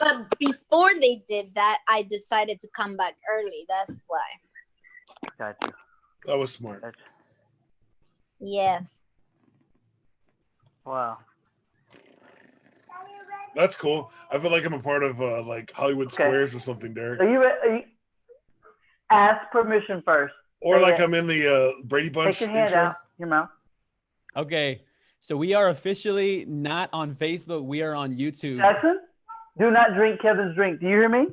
But before they did that, I decided to come back early. That's why. Gotcha. That was smart. Gotcha. Yes. Wow. That's cool. I feel like I'm a part of like Hollywood Squares or something, Derek. Are you ask permission first. Or Say like it. I'm in the Brady Bunch Take your hand intro. out your mouth. Okay, so we are officially not on Facebook. We are on YouTube. Jackson, do not drink Kevin's drink. Do you hear me?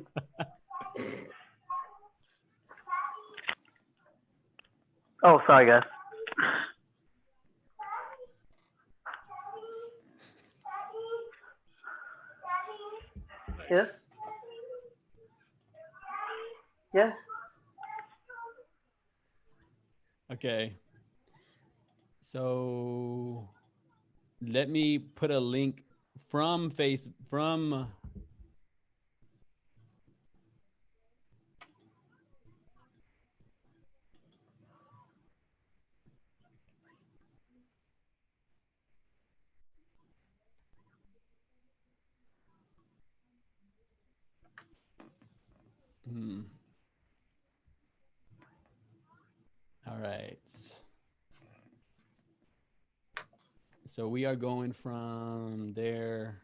Oh, sorry, guys. Yes. Yes. Okay. So let me put a link from All right. So we are going from there.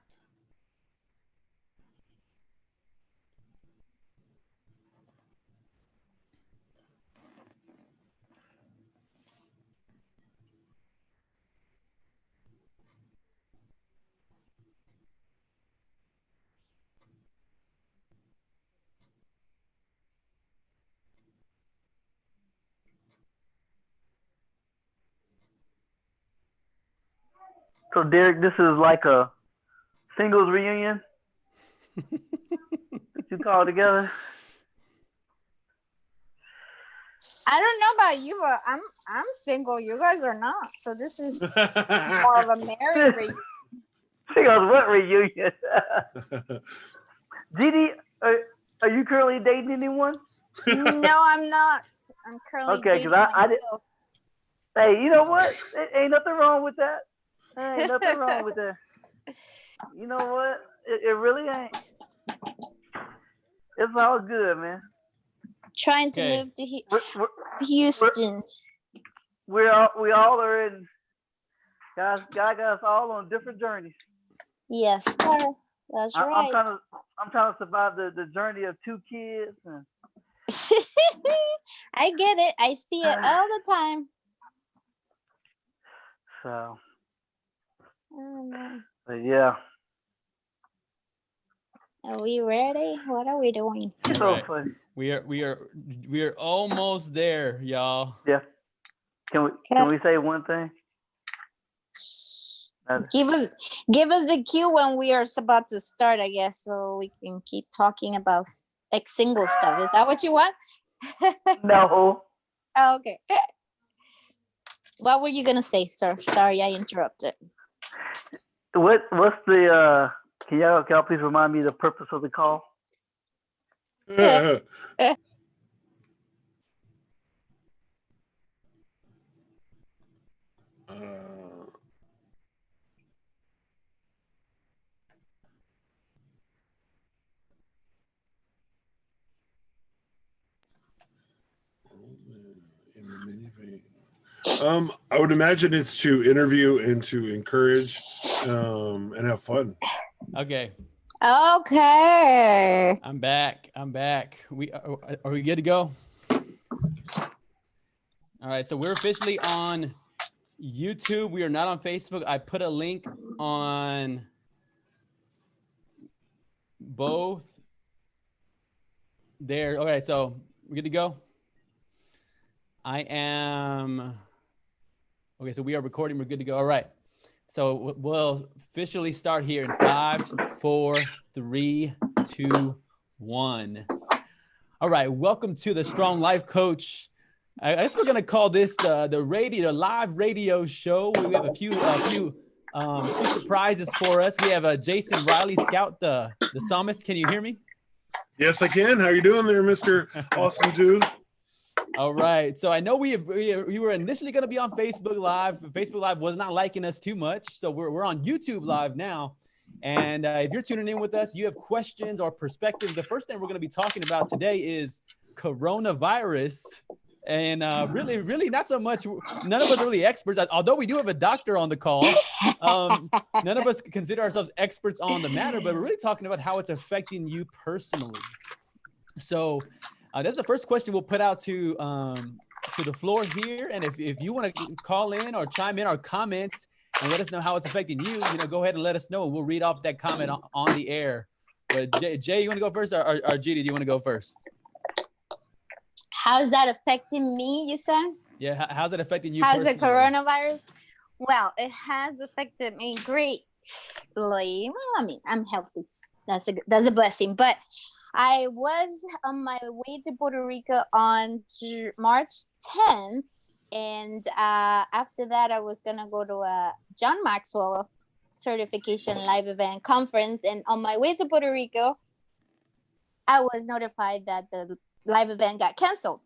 So, Derek, this is like a singles reunion that you call together. I don't know about you, but I'm single. You guys are not. So this is more of a married reunion. Singles what reunion? Didi, are you currently dating anyone? No, I'm not. I'm currently dating I did. myself. Hey, you know what? Ain't nothing wrong with that. Ain't nothing wrong with that. You know what? It really ain't. It's all good, man. Trying to Okay. move to We're, Houston. we all are in. God got us all on different journeys. Yes, sir. That's right. I'm trying to survive the journey of 2 kids. And, I get it. I see it all the time. so, Oh, no. but yeah. Are we ready? What are we doing? It's All right. so funny. We are almost there, y'all. Yeah. Can we say one thing? Give us the cue when we are about to start, I guess, so we can keep talking about like single stuff. Is that what you want? No. Oh, okay. What were you gonna say, sir? Sorry, I interrupted. What's the can y'all please remind me the purpose of the call? I would imagine it's to interview and to encourage and have fun. Okay. Okay. I'm back. We are we good to go? All right. So we're officially on YouTube. We are not on Facebook. I put a link on both there. Okay. So we're good to go. I am. Okay. So we are recording. We're good to go. All right. So we'll officially start here in 5, 4, 3, 2, 1. All right, welcome to the Strong Life Coach. I guess we're gonna call this the live radio show. We have a few surprises for us. We have Jason Riley, Scout the Psalmist. Can you hear me? Yes, I can. How you doing there, Mr. Awesome Dude? All right. So I know we were initially going to be on Facebook Live. Facebook Live was not liking us too much. So we're on YouTube Live now. And if you're tuning in with us, you have questions or perspectives. The first thing we're going to be talking about today is coronavirus. And really not so much. None of us are really experts, although we do have a doctor on the call. None of us consider ourselves experts on the matter, but we're really talking about how it's affecting you personally. So that's the first question we'll put out to the floor here. And if you want to call in or chime in or comment and let us know how it's affecting you, go ahead and let us know. And we'll read off that comment on the air. But Jay, you want to go first, or Judy, do you want to go first? How's that affecting me, you said? Yeah, how's it affecting you How's personally? the coronavirus? Well, it has affected me greatly. Well, I mean, I'm healthy. That's a blessing. But I was on my way to Puerto Rico on March 10th. And after that, I was going to go to a John Maxwell certification live event conference. And on my way to Puerto Rico, I was notified that the live event got canceled.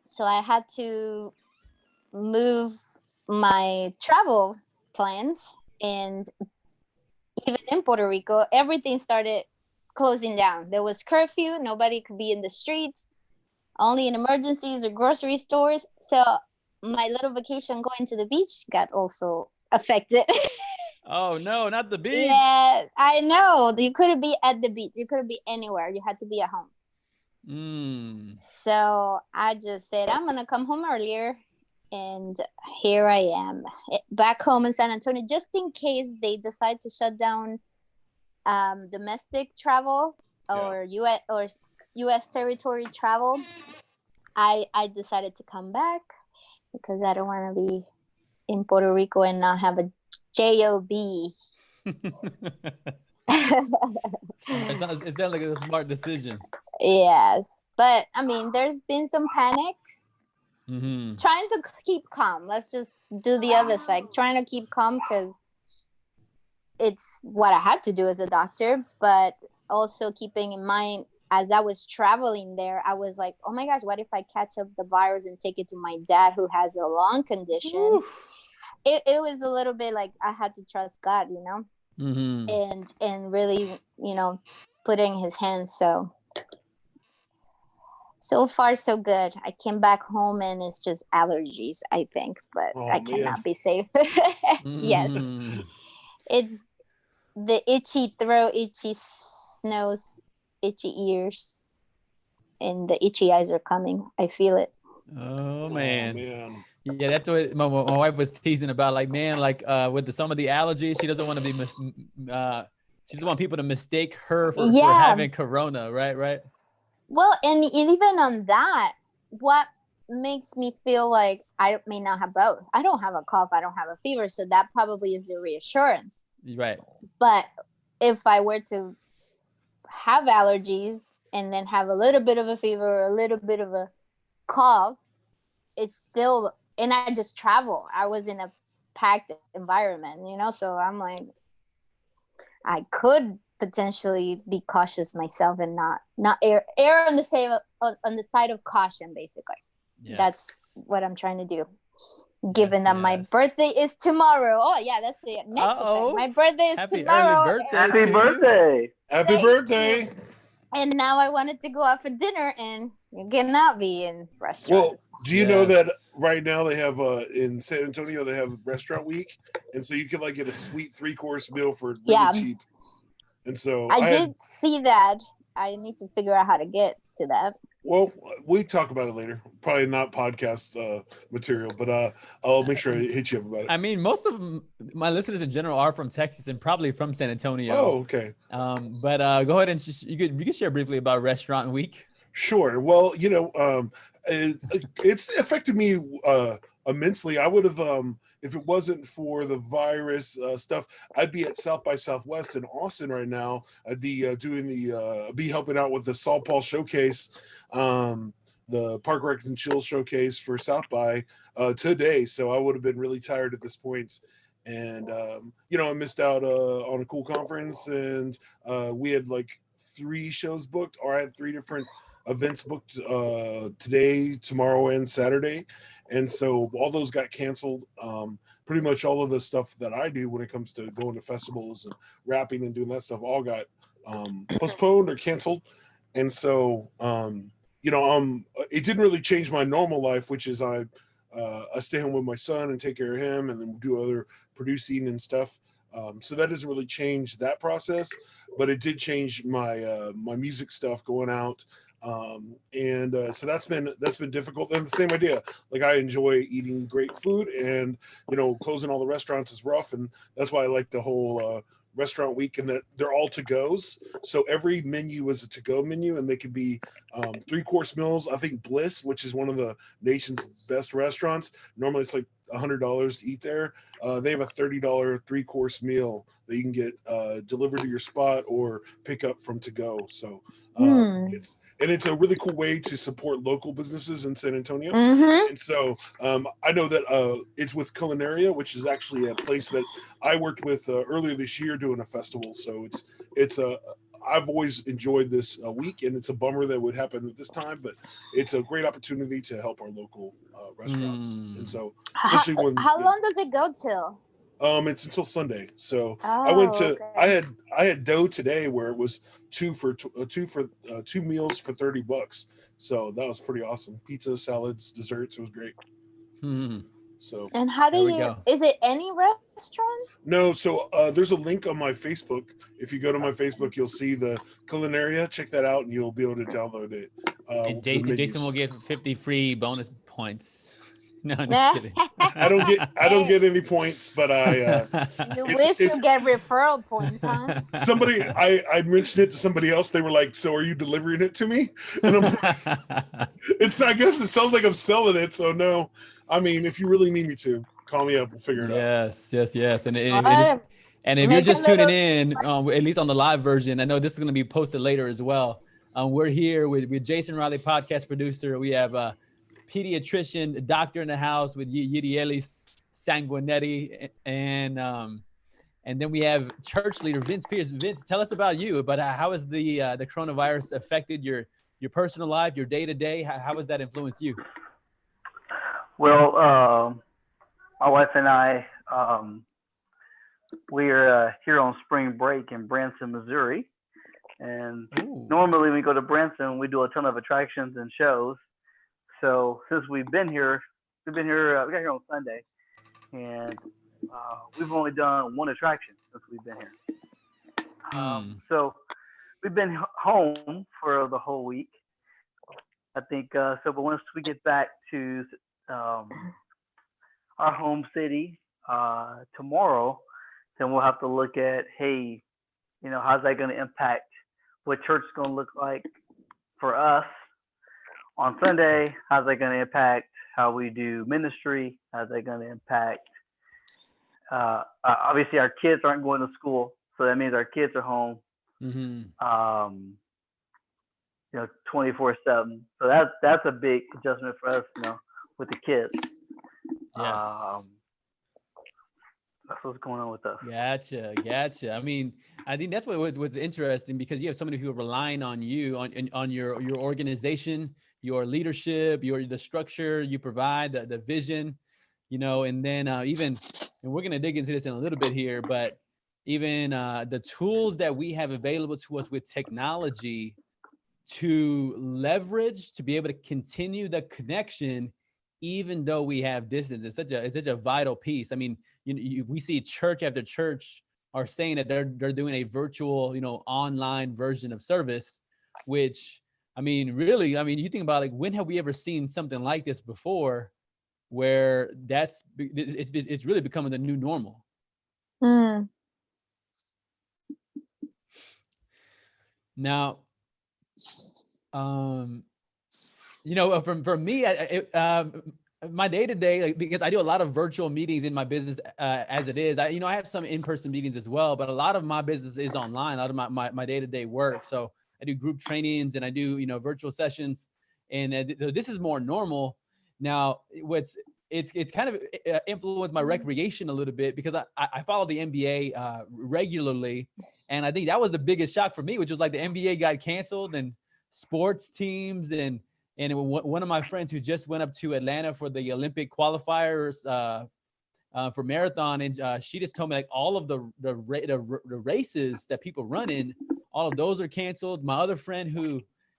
So I had to move my travel plans. And even in Puerto Rico, everything started closing down. There was curfew. Nobody could be in the streets, only in emergencies or grocery stores. So my little vacation going to the beach got also affected. Oh no, not the beach. Yeah, I know. You couldn't be at the beach. You couldn't be anywhere. You had to be at home. So I just said, I'm going to come home earlier. And here I am back home in San Antonio, just in case they decide to shut down domestic travel or U.S. territory travel. I decided to come back because I don't want to be in Puerto Rico and not have a job. It sounds like a smart decision. Yes, but I mean, there's been some panic. Mm-hmm. Trying to keep calm. Let's just do the other side. Trying to keep calm because it's what I had to do as a doctor, but also keeping in mind as I was traveling there, I was like, oh my gosh, what if I catch up the virus and take it to my dad who has a lung condition? It was a little bit like I had to trust God, Mm-hmm. and really, put in his hands. So far, so good. I came back home and it's just allergies, I think, but I cannot be safe. Yes. Mm-hmm. It's the itchy throat, itchy nose, itchy ears, and the itchy eyes are coming. I feel it. Oh, man. Yeah, that's what my wife was teasing about. Like, man, with some of the allergies, she doesn't want to be, she doesn't want people to mistake her for having corona, right? Well, and even on that, what makes me feel like I may not have both. I don't have a cough. I don't have a fever. So that probably is the reassurance. Right. But if I were to have allergies and then have a little bit of a fever or a little bit of a cough, it's still, and I just travel. I was in a packed environment, so I'm like, I could potentially be cautious myself and not err on the side of caution, basically. Yes. That's what I'm trying to do. Given that my birthday is tomorrow. Oh yeah, that's the next effect. My birthday is tomorrow. Happy birthday. Happy birthday. And now I wanted to go out for dinner and you cannot be in restaurants. Well, do you know that right now they have in San Antonio they have restaurant week, and so you can get a sweet 3-course meal for really cheap. And so I did see that. I need to figure out how to get to that. Well, we talk about it later. Probably not podcast material, but I'll make sure I hit you up about it. I mean, most of my listeners in general are from Texas and probably from San Antonio. Oh, okay. But go ahead and you could share briefly about Restaurant Week. Sure. Well, it's affected me immensely. I would have, if it wasn't for the virus stuff, I'd be at South by Southwest in Austin right now. I'd be be helping out with the Saul Paul Showcase, the Park Rex and Chill Showcase for South by today. So I would have been really tired at this point. And, I missed out on a cool conference, and we had 3 shows booked, or I had 3 different events booked today, tomorrow, and Saturday. And so all those got canceled. pretty much all of the stuff that I do when it comes to going to festivals and rapping and doing that stuff all got postponed or canceled. And so, it didn't really change my normal life, which is I stay home with my son and take care of him, and then do other producing and stuff. So that doesn't really change that process, but it did change my my music stuff going out. So that's been difficult. And the same idea, like I enjoy eating great food, and closing all the restaurants is rough, and that's why I like the whole restaurant week, and that they're all to goes. So every menu is a to go menu, and they could be 3-course meals. I think Bliss, which is one of the nation's best restaurants, normally it's like $100 to eat there. They have a $30 3-course meal that you can get delivered to your spot or pick up from to go. So it's a really cool way to support local businesses in San Antonio. And so I know that it's with Culinaria, which is actually a place that I worked with earlier this year doing a festival. So I've always enjoyed this week, and it's a bummer that it would happen at this time, but it's a great opportunity to help our local restaurants. And so, especially how long does it go till? It's until Sunday. So I had dough today where it was two meals for $30. So that was pretty awesome. Pizza, salads, desserts. It was great. So, and how do you? Is it any restaurant? No. So there's a link on my Facebook. If you go to my Facebook, you'll see the Culinaria. Check that out, and you'll be able to download it. And Jason will get 50 free bonus points. No, I'm just kidding. I don't get any points, but you wish you get referral points, huh? Somebody, I mentioned it to somebody else. They were like, "So are you delivering it to me?" And I'm like, I guess it sounds like I'm selling it. So no, I mean, if you really need me to, call me up. We'll figure it out. Yes. And if you're just tuning in, at least on the live version, I know this is going to be posted later as well. We're here with Jason Riley, podcast producer. We have pediatrician, doctor in the house with Yidielis Sanguinetti, and then we have church leader Vince Pierce. Vince, tell us about you. But how has the coronavirus affected your personal life, your day to day? How has that influenced you? Well, my wife and I, we're here on spring break in Branson, Missouri, and normally when we go to Branson, we do a ton of attractions and shows. So since we've been here, we got here on Sunday, and we've only done one attraction since we've been here. So we've been home for the whole week, I think. But once we get back to our home city tomorrow, then we'll have to look at, hey, how's that going to impact what church is going to look like for us on Sunday? How's that going to impact how we do ministry? How's that going to impact? Obviously, our kids aren't going to school, so that means our kids are home, 24/7. So that's a big adjustment for us, with the kids. Yes. That's what's going on with us. Gotcha. I mean, I think that's what's interesting, because you have so many people relying on you, on your organization, your leadership, the structure you provide, the vision, and then and we're going to dig into this in a little bit here, but even the tools that we have available to us with technology to leverage, to be able to continue the connection, even though we have distance. It's such a vital piece. I mean, we see church after church are saying that they're doing a virtual, online version of service, which, I mean, really, you think about, like, when have we ever seen something like this before, where it's really becoming the new normal? Now, for me, my day-to-day, because I do a lot of virtual meetings in my business as it is. I have some in-person meetings as well, but a lot of my business is online, a lot of my day-to-day work. So I do group trainings and I do, virtual sessions, and this is more normal. Now, it's kind of influenced my recreation a little bit, because I follow the NBA regularly, and I think that was the biggest shock for me, which was like the NBA got canceled, and sports teams, and one of my friends who just went up to Atlanta for the Olympic qualifiers for marathon, and she just told me like all of the races that people run in, all of those are canceled. My other friend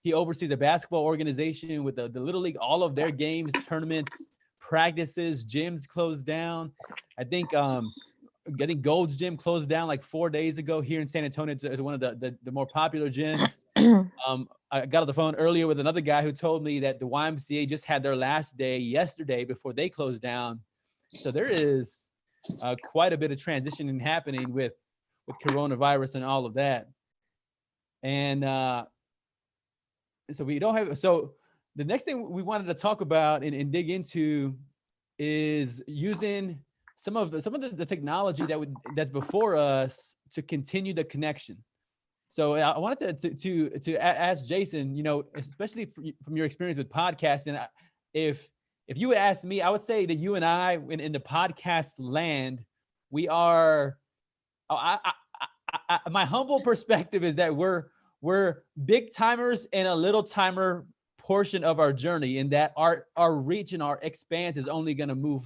he oversees a basketball organization with the Little League, all of their games, tournaments, practices, gyms closed down. I think Gold's Gym closed down like 4 days ago here in San Antonio. It's one of the more popular gyms. I got on the phone earlier with another guy who told me that the YMCA just had their last day yesterday before they closed down. So there is quite a bit of transitioning happening with coronavirus and all of that. And so we don't have, so the next thing we wanted to talk about and dig into is using some of the technology that's before us to continue the connection. So I wanted to ask Jason, especially from your experience with podcasting, if you would ask me, I would say that you and I in the podcast land, we are, my humble perspective is that we're big timers in a little timer portion of our journey, and that our reach and our expanse is only going to move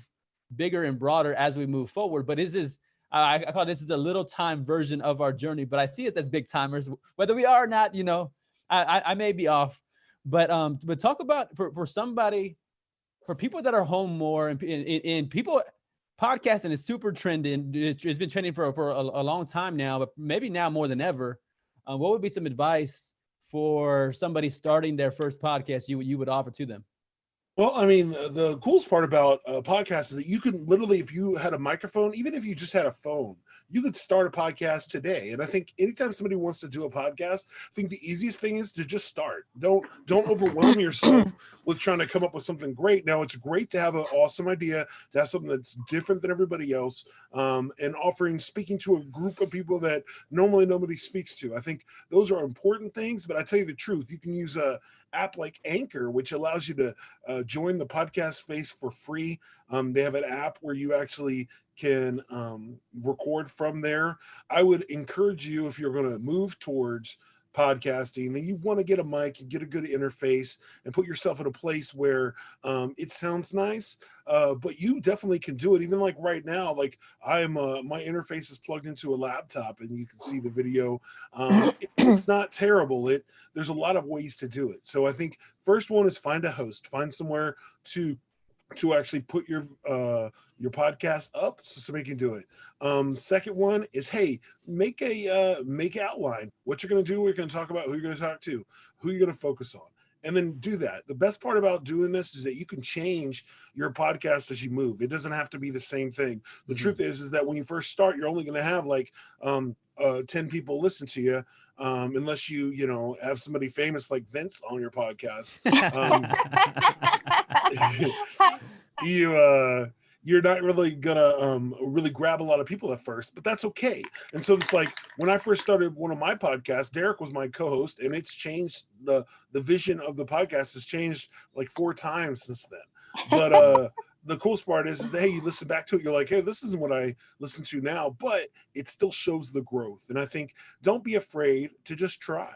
bigger and broader as we move forward. But I call this is a little time version of our journey, but I see it as big timers, whether we are or not, I may be off, but talk about for somebody, for people that are home more and people, podcasting is super trending. It's been trending for a long time now, but maybe now more than ever. What would be some advice for somebody starting their first podcast you would offer to them? Well, I mean, the coolest part about a podcast is that you can literally, if you had a microphone, even if you just had a phone, you could start a podcast today. And I think anytime somebody wants to do a podcast, I think the easiest thing is to just start. Don't overwhelm yourself with trying to come up with something great. Now, it's great to have an awesome idea, to have something that's different than everybody else, and speaking to a group of people that normally nobody speaks to. I think those are important things, but I tell you the truth, you can use a app like Anchor, which allows you to join the podcast space for free. They have an app where you actually can record from there. I would encourage you, if you're going to move towards podcasting, then you want to get a mic and get a good interface and put yourself in a place where it sounds nice, but you definitely can do it. Even like right now, like I'm my interface is plugged into a laptop and you can see the video. It's not terrible. There's a lot of ways to do it. So I think first one is find a host, find somewhere to actually put your podcast up so somebody can do it. Second one is, hey, make outline what you're going to do, what you're going to talk about, who you're going to talk to, who you're going to focus on, and then do that. The best part about doing this is that you can change your podcast as you move. It doesn't have to be the same thing. The truth is that when you first start, you're only going to have like 10 people listen to you, unless you have somebody famous like Vince on your podcast. You're not really gonna really grab a lot of people at first, but that's okay. And so it's like when I first started one of my podcasts, Derek was my co-host, and it's changed the vision of the podcast has changed like 4 times since then. But the coolest part is that, hey, you listen back to it, you're like, hey, this isn't what I listen to now, but it still shows the growth. And I think don't be afraid to just try.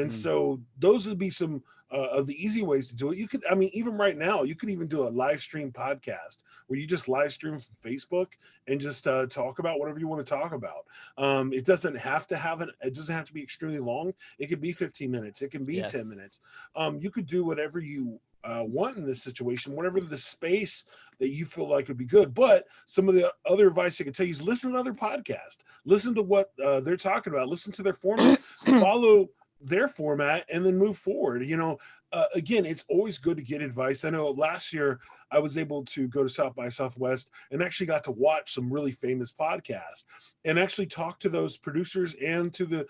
So those would be some of the easy ways to do it. You could, even right now, you could even do a live stream podcast where you just live stream from Facebook and just talk about whatever you want to talk about. It doesn't have to be extremely long. It could be 15 minutes. It can be 10 minutes. You could do whatever you want in this situation, whatever the space that you feel like would be good. But some of the other advice I could tell you is listen to other podcasts, listen to what they're talking about, listen to their format, follow their format, and then move forward. Again, it's always good to get advice. I know last year I was able to go to South by Southwest and actually got to watch some really famous podcasts and actually talk to those producers and to the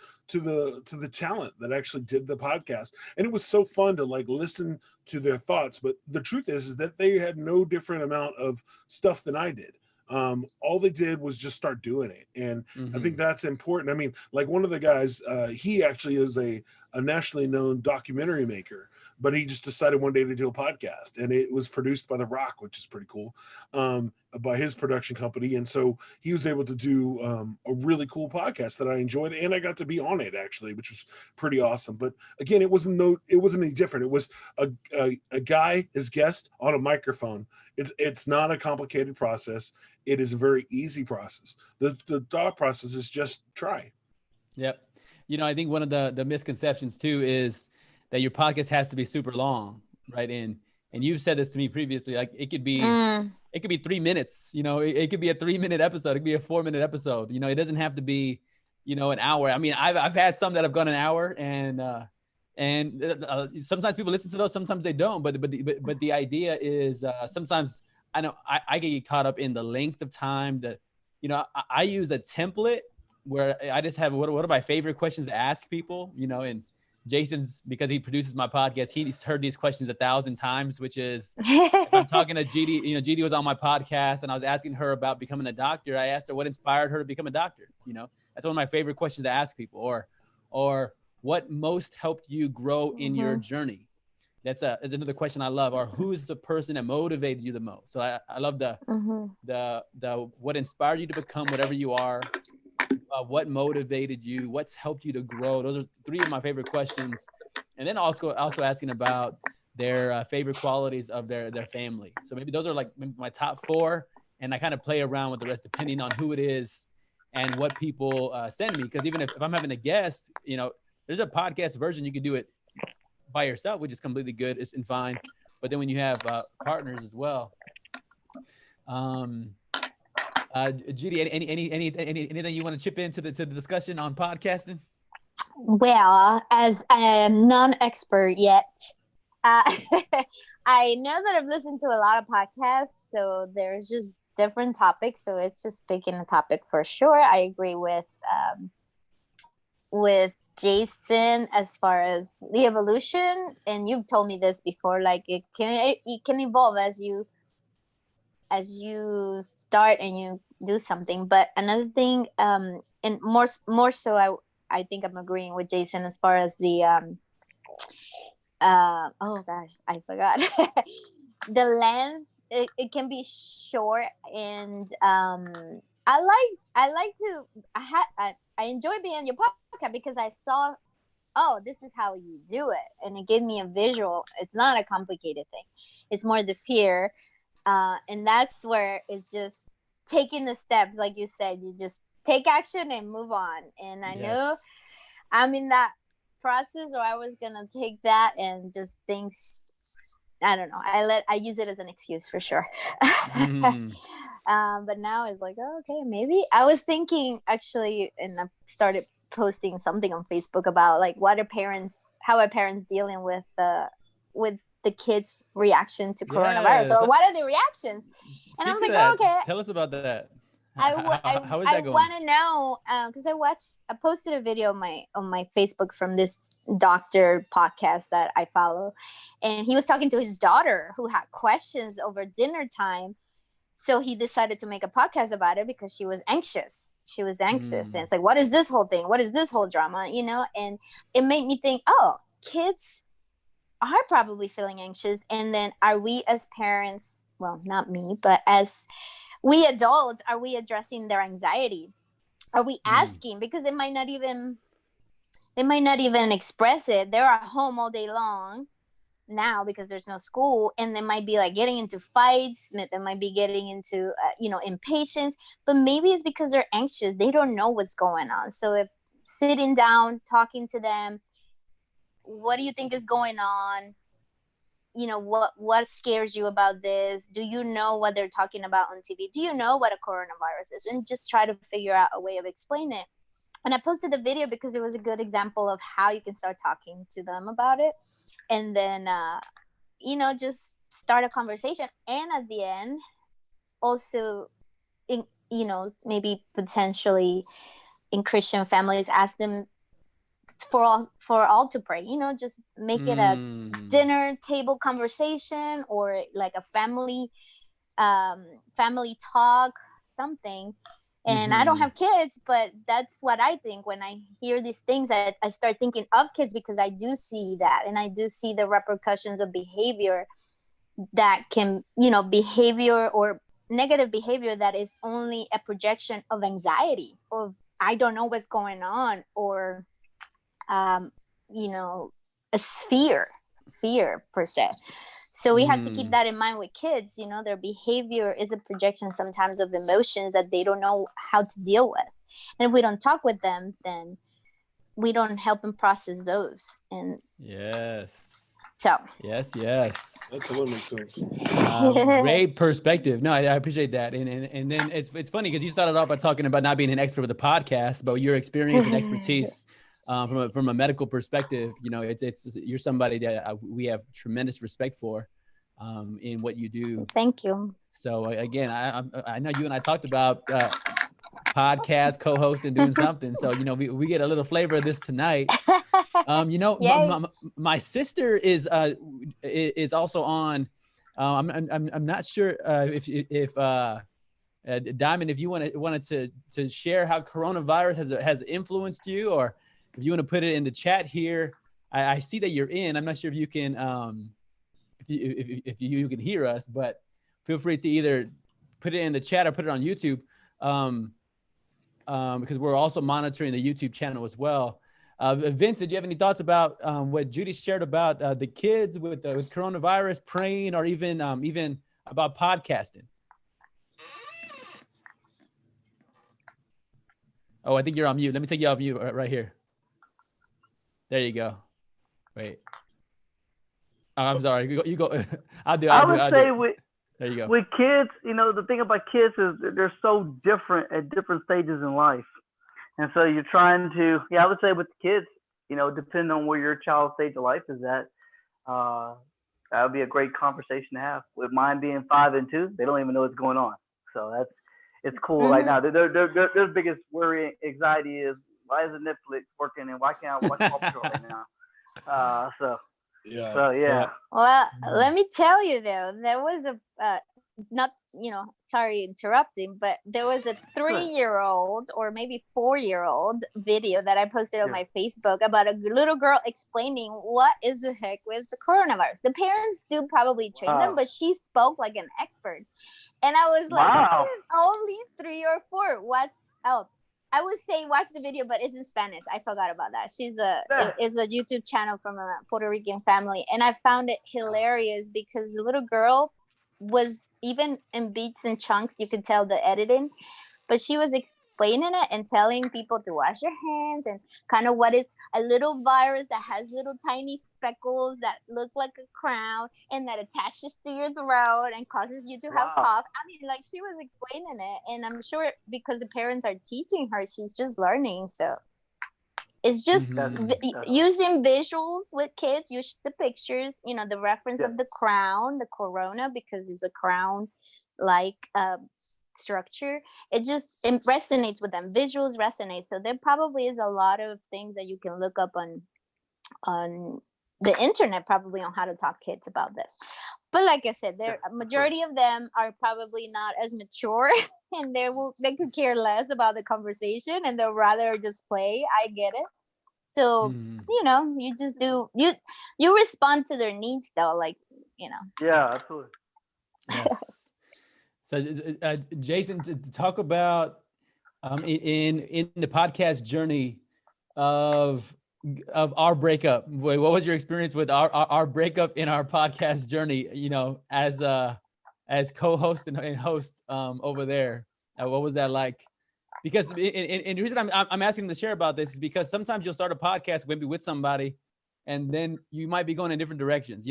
talent that actually did the podcast. And it was so fun to like listen to their thoughts. But the truth is that they had no different amount of stuff than I did. All they did was just start doing it. And I think that's important. Like one of the guys, he actually is a a nationally known documentary maker, but he just decided one day to do a podcast, and it was produced by The Rock, which is pretty cool, by his production company. And so he was able to do a really cool podcast that I enjoyed, and I got to be on it actually, which was pretty awesome. But again, it wasn't any different. It was a guy, his guest, on a microphone. It's not a complicated process. It is a very easy process. The thought process is just try. Yep. You know, I think one of the misconceptions too is that your podcast has to be super long, right? And you've said this to me previously, like it could be 3 minutes, you know, it could be a 3-minute episode. It could be a 4-minute episode. You know, it doesn't have to be, you know, an hour. I mean, I've had some that have gone an hour, and sometimes people listen to those, sometimes they don't. But the idea is sometimes I know I get caught up in the length of time that, you know, I use a template where I just have what are my favorite questions to ask people, you know, and Jason's, because he produces my podcast, he's heard these questions 1,000 times, which is, if I'm talking to GD, you know, GD was on my podcast and I was asking her about becoming a doctor. I asked her what inspired her to become a doctor. You know, that's one of my favorite questions to ask people. Or what most helped you grow in your journey? That's another question I love. Or who's the person that motivated you the most? So I love the what inspired you to become whatever you are. What motivated you? What's helped you to grow? Those are 3 of my favorite questions. And then also asking about their favorite qualities of their family. So maybe those are like my top 4, and I kind of play around with the rest depending on who it is and what people send me. Because even if I'm having a guest, you know, there's a podcast version, you can do it by yourself, which is completely good and fine. But then when you have partners as well, Judy, anything you want to chip into the discussion on podcasting? Well, as I am non-expert yet, I know that I've listened to a lot of podcasts, so there's just different topics. So it's just picking a topic for sure. I agree with Jason as far as the evolution, and you've told me this before. Like it can evolve as you start and you do something. But another thing, and more so, I think I'm agreeing with Jason as far as the oh gosh, I forgot the length. It can be short, and I enjoy being on your podcast because I saw, oh, this is how you do it, and it gave me a visual. It's not a complicated thing. It's more the fear. And that's where it's just taking the steps. Like you said, you just take action and move on. And I know I'm in that process, or I was going to take that and just things, I don't know. I use it as an excuse for sure. But now it's like, oh, okay, maybe. I was thinking actually, and I started posting something on Facebook about like how are parents dealing with the kids' reaction to coronavirus, or what are the reactions? And I'm like, oh, okay. Tell us about that. How is that going? I want to know because I posted a video on my Facebook from this doctor podcast that I follow, and he was talking to his daughter who had questions over dinner time. So he decided to make a podcast about it because she was anxious. And it's like, what is this whole thing? What is this whole drama? You know, and it made me think, oh, kids are probably feeling anxious. And then are we as parents, well, not me, but as we adults, are we addressing their anxiety? Are we asking? Because they might not even express it. They're at home all day long now because there's no school, and they might be like getting into fights. They might be getting into impatience, but maybe it's because they're anxious. They don't know what's going on. So if sitting down, talking to them, what do you think is going on? You know, what scares you about this? Do you know what they're talking about on TV? Do you know what a coronavirus is? And just try to figure out a way of explaining it. And I posted the video because it was a good example of how you can start talking to them about it. And then, just start a conversation. And at the end, also, maybe potentially in Christian families, ask them for all to pray, just make it a dinner table conversation, or like a family talk, something. And I don't have kids, but that's what I think when I hear these things. I start thinking of kids because I do see that, and I do see the repercussions of behavior that can, behavior or negative behavior that is only a projection of anxiety, of I don't know what's going on, or a fear per se. So we have to keep that in mind with kids. Their behavior is a projection sometimes of emotions that they don't know how to deal with. And if we don't talk with them, then we don't help them process those. And yes. So. Yes. That totally makes sense. Great perspective. No, I appreciate that. And then it's funny because you started off by talking about not being an expert with a podcast, but your experience and expertise from a medical perspective, it's you're somebody that we have tremendous respect for in what you do. Thank you. So again, I know you and I talked about podcast co-host and doing something. So we get a little flavor of this tonight. My sister is also on. I'm not sure if Diamond, if you wanted to share how coronavirus has influenced you, or if you want to put it in the chat here. I see that you're in. I'm not sure if you can if you can hear us, but feel free to either put it in the chat or put it on YouTube, because we're also monitoring the YouTube channel as well. Vincent, do you have any thoughts about what Judy shared about the kids with coronavirus, praying, or even about podcasting? Oh, I think you're on mute. Let me take you off mute right here. There you go. Wait. Oh, I'm sorry. You go. I would say there you go. With kids, the thing about kids is they're so different at different stages in life. And so you're trying to, I would say with the kids, depending on where your child's stage of life is at, that would be a great conversation to have. With mine being 5 and 2, they don't even know what's going on. So it's cool right now. Their biggest worry, anxiety is, why isn't Netflix working and why can't I watch Paw Patrol right now? Yeah. Well, let me tell you though, there was not, sorry interrupting, but there was a 3-year-old or maybe 4-year-old video that I posted on my Facebook about a little girl explaining what is the heck with the coronavirus. The parents do probably train them, but she spoke like an expert. And I was like, she's only 3 or 4. I would say watch the video, but it's in Spanish. I forgot about that. It's a YouTube channel from a Puerto Rican family. And I found it hilarious because the little girl was, even in beats and chunks, you could tell the editing, but she was explaining it and telling people to wash your hands and kind of what is a little virus that has little tiny speckles that look like a crown and that attaches to your throat and causes you to have cough. I mean, like, she was explaining it, and I'm sure because the parents are teaching her, she's just learning. So it's just using visuals with kids. Use the pictures, the reference of the crown, the corona, because it's a crown like structure. It resonates with them. Visuals resonate. So there probably is a lot of things that you can look up on the internet, probably, on how to talk to kids about this. But like I said, a majority of them are probably not as mature, and they could care less about the conversation, and they'll rather just play. I get it. So you just do you respond to their needs though, Yeah, absolutely. Yes. So, Jason, to talk about in the podcast journey of our breakup. What was your experience with our breakup in our podcast journey? As co-host and host over there, what was that like? Because and the reason I'm asking to share about this is because sometimes you'll start a podcast maybe with somebody, and then you might be going in different directions,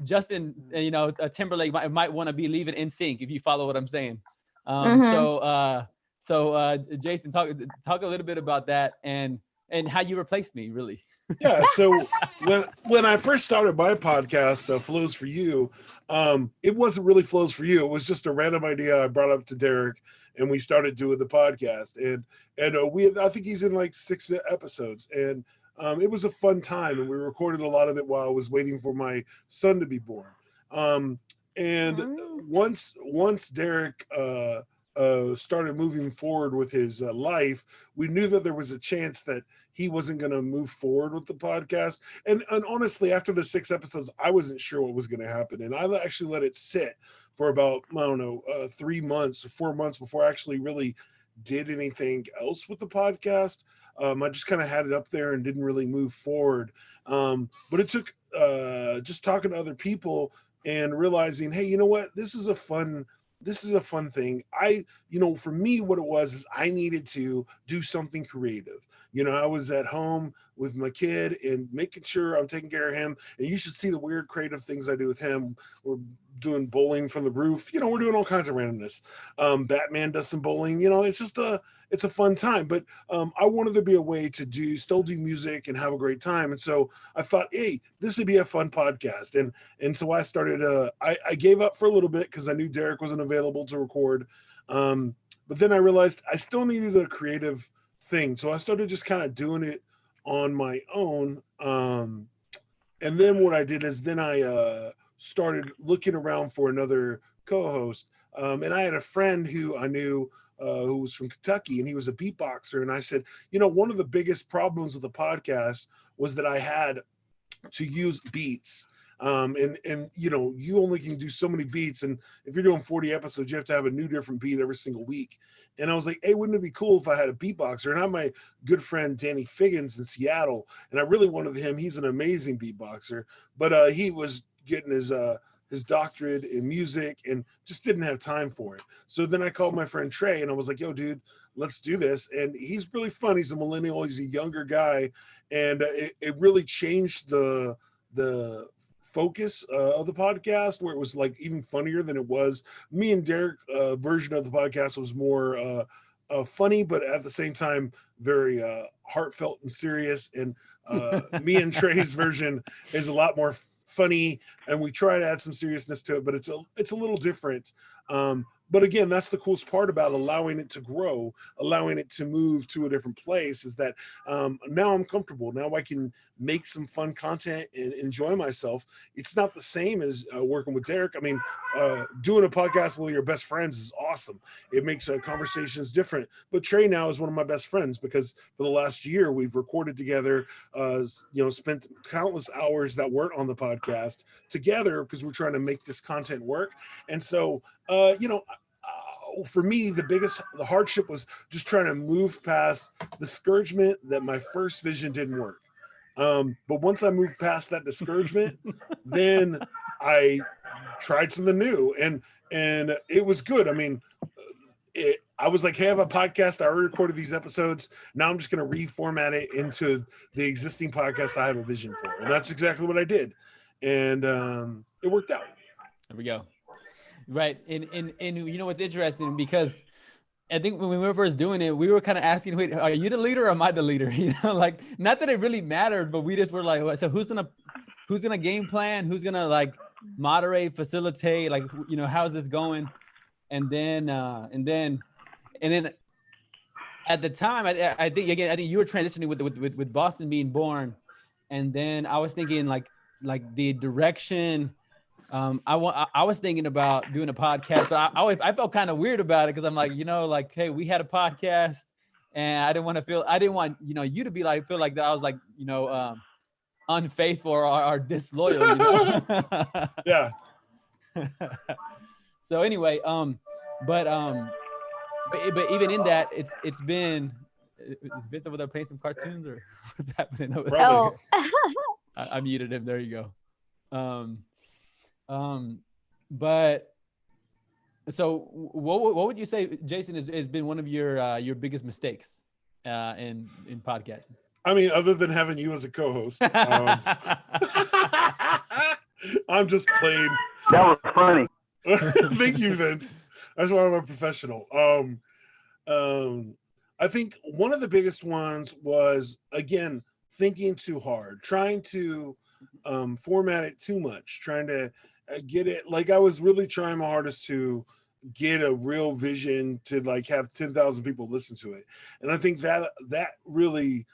Justin, Timberlake might want to be leaving NSYNC, if you follow what I'm saying. So Jason, talk a little bit about that and how you replaced me, really. Yeah. So when I first started my podcast, Flows for You, it wasn't really Flows for You. It was just a random idea I brought up to Derek, and we started doing the podcast. And I think he's in like 6 episodes, and it was a fun time, and we recorded a lot of it while I was waiting for my son to be born. And once Derek started moving forward with his life, we knew that there was a chance that he wasn't going to move forward with the podcast. And honestly, after the 6 episodes, I wasn't sure what was going to happen. And I actually let it sit for about, 3 months, 4 months before I actually really did anything else with the podcast. I just kind of had it up there and didn't really move forward. But it took just talking to other people and realizing, hey, you know what? This is a fun thing. For me, what it was is I needed to do something creative. I was at home with my kid and making sure I'm taking care of him. And you should see the weird creative things I do with him. We're doing bowling from the roof. We're doing all kinds of randomness. Batman does some bowling. It's a fun time. But I wanted to be a way to still do music and have a great time. And so I thought, hey, this would be a fun podcast. And so I started. I gave up for a little bit because I knew Derek wasn't available to record. But then I realized I still needed a creative thing. So I started just kind of doing it on my own. And then what I did is then I started looking around for another co-host. And I had a friend who I knew who was from Kentucky, and he was a beatboxer. And I said, one of the biggest problems with the podcast was that I had to use beats. And you only can do so many beats. And if you're doing 40 episodes, you have to have a new different beat every single week. And I was like, hey, wouldn't it be cool if I had a beatboxer? And I have my good friend Danny Figgins in Seattle, and I really wanted him. He's an amazing beatboxer, but he was getting his doctorate in music and just didn't have time for it. So then I called my friend Trey, and I was like, yo, dude, let's do this. And he's really fun. He's a millennial. He's a younger guy. And it really changed the focus of the podcast, where it was like even funnier than it was. Me and Derek version of the podcast was more funny, but at the same time very heartfelt and serious. And me and Trey's version is a lot more funny, and we try to add some seriousness to it, but it's a little different. But again, that's the coolest part about allowing it to grow, allowing it to move to a different place, is that now I'm comfortable. Now I can make some fun content and enjoy myself. It's not the same as working with Derek. I mean, doing a podcast with your best friends is awesome. It makes conversations different. But Trey now is one of my best friends because for the last year we've recorded together, spent countless hours that weren't on the podcast together because we're trying to make this content work. And so, for me, the hardship was just trying to move past discouragement that my first vision didn't work. But once I moved past that discouragement, then I tried something new, and it was good. I mean, I was like, hey, I have a podcast. I already recorded these episodes. Now I'm just going to reformat it into the existing podcast I have a vision for. And that's exactly what I did. And it worked out. There we go. Right. And what's interesting, because I think when we were first doing it, we were kind of asking, wait, are you the leader or am I the leader? Like, not that it really mattered, but we just were like, so who's gonna game plan? Who's gonna like moderate, facilitate? Like, how's this going? And then at the time, I think you were transitioning with Boston being born, and then I was thinking like the direction. I was thinking about doing a podcast, but I felt kind of weird about it because I'm like, hey, we had a podcast, and I didn't want you to be like feel like that I was like unfaithful or disloyal. Yeah. So anyway, but even in that, it's been. Is Vince over there playing some cartoons or what's happening over there? Oh. I muted him. There you go. But so what would you say, Jason, has been one of your biggest mistakes in podcasting? I mean, other than having you as a co-host, I'm just playing. That was funny. Thank you, Vince. That's why I'm a professional. I think one of the biggest ones was, again, thinking too hard, trying to format it too much, trying to get it. Like, I was really trying my hardest to get a real vision to like have 10,000 people listen to it. And I think that really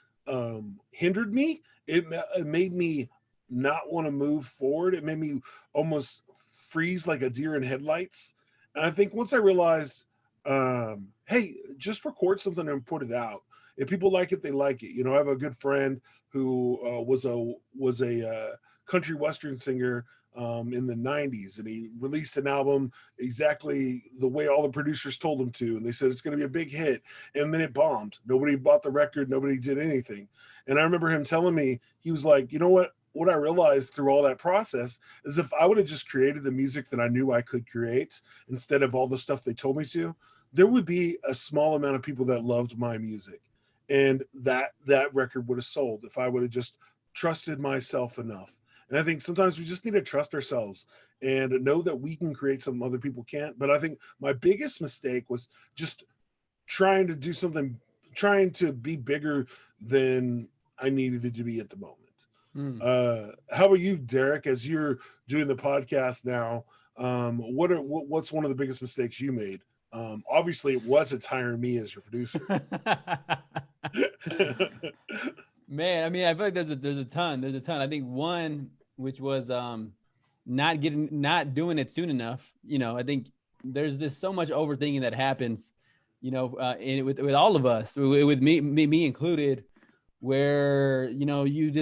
hindered me. It made me not want to move forward. It made me almost freeze like a deer in headlights. And I think once I realized hey, just record something and put it out. If people like it, they like it. You know, I have a good friend who was a country western singer in the '90s, and he released an album exactly the way all the producers told him to, and they said it's going to be a big hit, and then it bombed. Nobody bought the record. Nobody did anything. And I remember him telling me, he was like, you know what? What I realized through all that process is if I would have just created the music that I knew I could create instead of all the stuff they told me to, there would be a small amount of people that loved my music, and that record would have sold if I would have just trusted myself enough. And I think sometimes we just need to trust ourselves and know that we can create something other people can't. But I think my biggest mistake was just trying to do something, trying to be bigger than I needed it to be at the moment. How about you, Derek, as you're doing the podcast now? What's one of the biggest mistakes you made? Obviously it wasn't hiring me as your producer. Man, I mean, I feel like there's a ton. I think one, which was not doing it soon enough. You know, I think there's this so much overthinking that happens, you know, with all of us, with me included, where, you know, you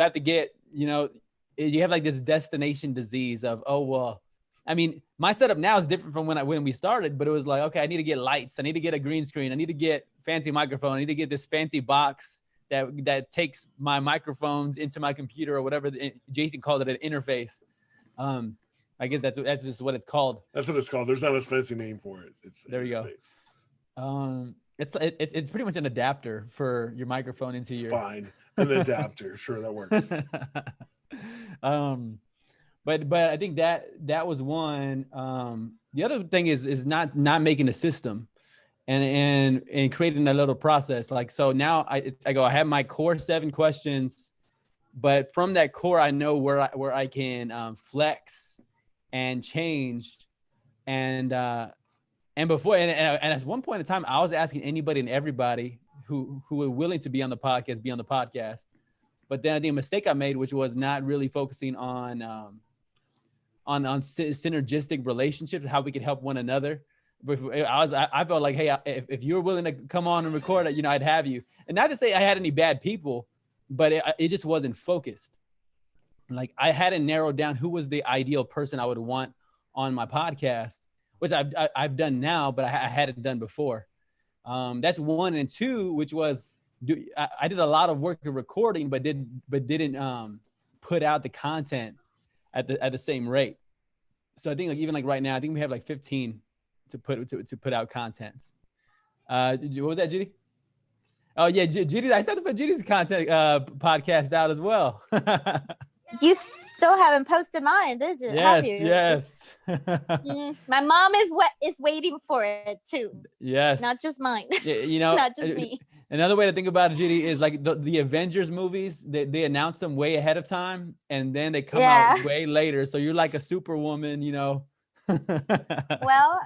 have to get, you know, you have like this destination disease of, oh, well, I mean, my setup now is different from when we started, but it was like, okay, I need to get lights. I need to get a green screen. I need to get fancy microphone. I need to get this fancy box that takes my microphones into my computer or whatever. Jason called it an interface. I guess that's just what it's called. That's what it's called. There's not a fancy name for it. It's there you go. It's pretty much an adapter for your microphone into your. Fine, an adapter. Sure, that works. But I think that was one. The other thing is not making a system and creating a little process. Like, so now I have my core 7 questions, but from that core, I know where I can flex and change. And before, and at one point in time, I was asking anybody and everybody who were willing to be on the podcast, But then I think a mistake I made, which was not really focusing on synergistic relationships, how we could help one another. But I felt like, hey, if you were willing to come on and record it, you know, I'd have you. And not to say I had any bad people, but it just wasn't focused. Like, I hadn't narrowed down who was the ideal person I would want on my podcast, which I've done now, but I hadn't done before. That's 1. And 2, which was, I did a lot of work in recording, but didn't put out the content at the same rate. So I think like even like right now, I think we have like 15 to put out contents. What was that, Judy? Oh yeah, Judy. I started to put Judy's content podcast out as well. You still haven't posted mine, did you? Yes. My mom is waiting for it too. Yes. Not just mine. You know, not just me. Another way to think about it, Judy, is like the Avengers movies. They announce them way ahead of time, and then they come out way later. So you're like a superwoman, you know. Well,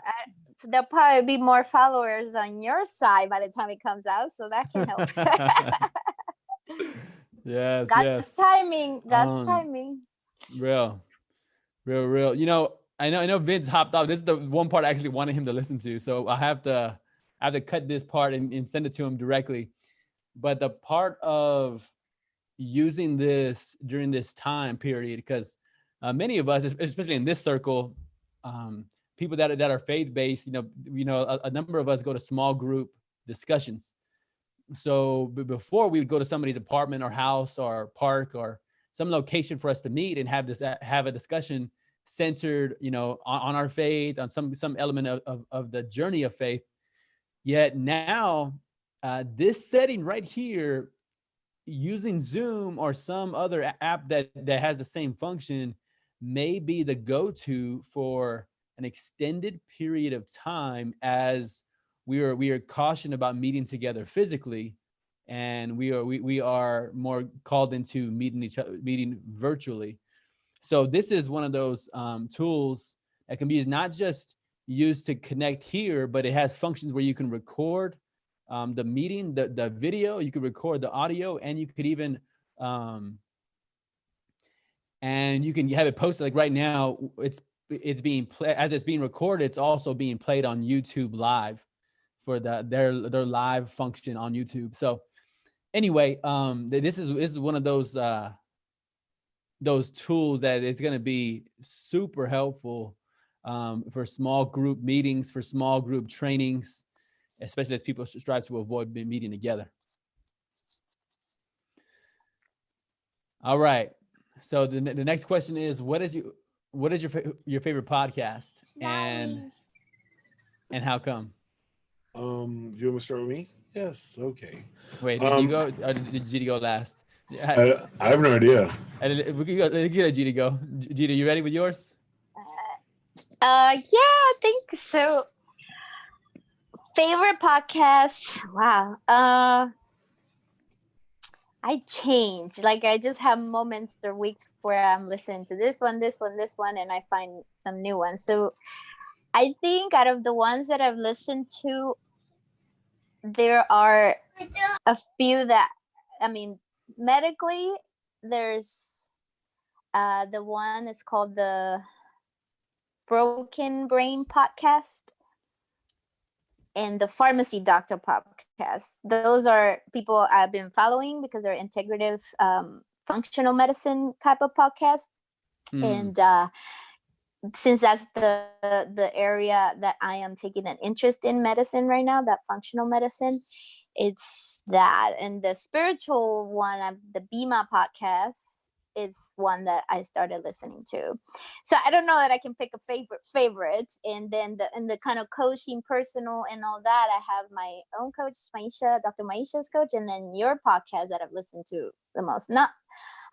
there'll probably be more followers on your side by the time it comes out, so that can help. Yes. God's timing. God's timing. Real. You know, I know Vince hopped off. This is the one part I actually wanted him to listen to, so I have to cut this part and send it to him directly. But the part of using this during this time period, because many of us, especially in this circle, people that are faith-based, you know, a number of us go to small group discussions. So before we would go to somebody's apartment or house or park or some location for us to meet and have a discussion centered, you know, on our faith, on some element of the journey of faith. Yet now, this setting right here, using Zoom or some other app that has the same function, may be the go-to for an extended period of time, as we are cautioned about meeting together physically, and we are more called into meeting virtually. So this is one of those tools that can be used, not just used to connect here, but it has functions where you can record the meeting, the video, you could record the audio, and you could even and you can have it posted. Like right now, it's being as it's being recorded, it's also being played on YouTube live for their live function on YouTube. So anyway, this is one of those tools that it's going to be super helpful for small group meetings, for small group trainings, especially as people strive to avoid meeting together. All right. So the next question is, what is your favorite podcast, and how come? You want me to start with me? Yes. Okay. Wait, did you go? Or did GD go last? I have no idea. We can go. Let's get GD go. GD, you ready with yours? Yeah, I think so. Favorite podcast? Wow. I change. Like, I just have moments or weeks where I'm listening to this one, and I find some new ones. So I think out of the ones that I've listened to, there are a few that, I mean, medically, there's the one is called the Broken Brain Podcast and the Pharmacy Doctor Podcast. Those are people I've been following because they're integrative functional medicine type of podcast. And since that's the area that I am taking an interest in medicine right now, that functional medicine, it's that. And the spiritual one, the Bima podcast, is one that I started listening to. So I don't know that I can pick a favorite. And then the kind of coaching, personal and all that, I have my own coach, Maisha, Dr. Maisha's coach, and then your podcast that I've listened to the most. I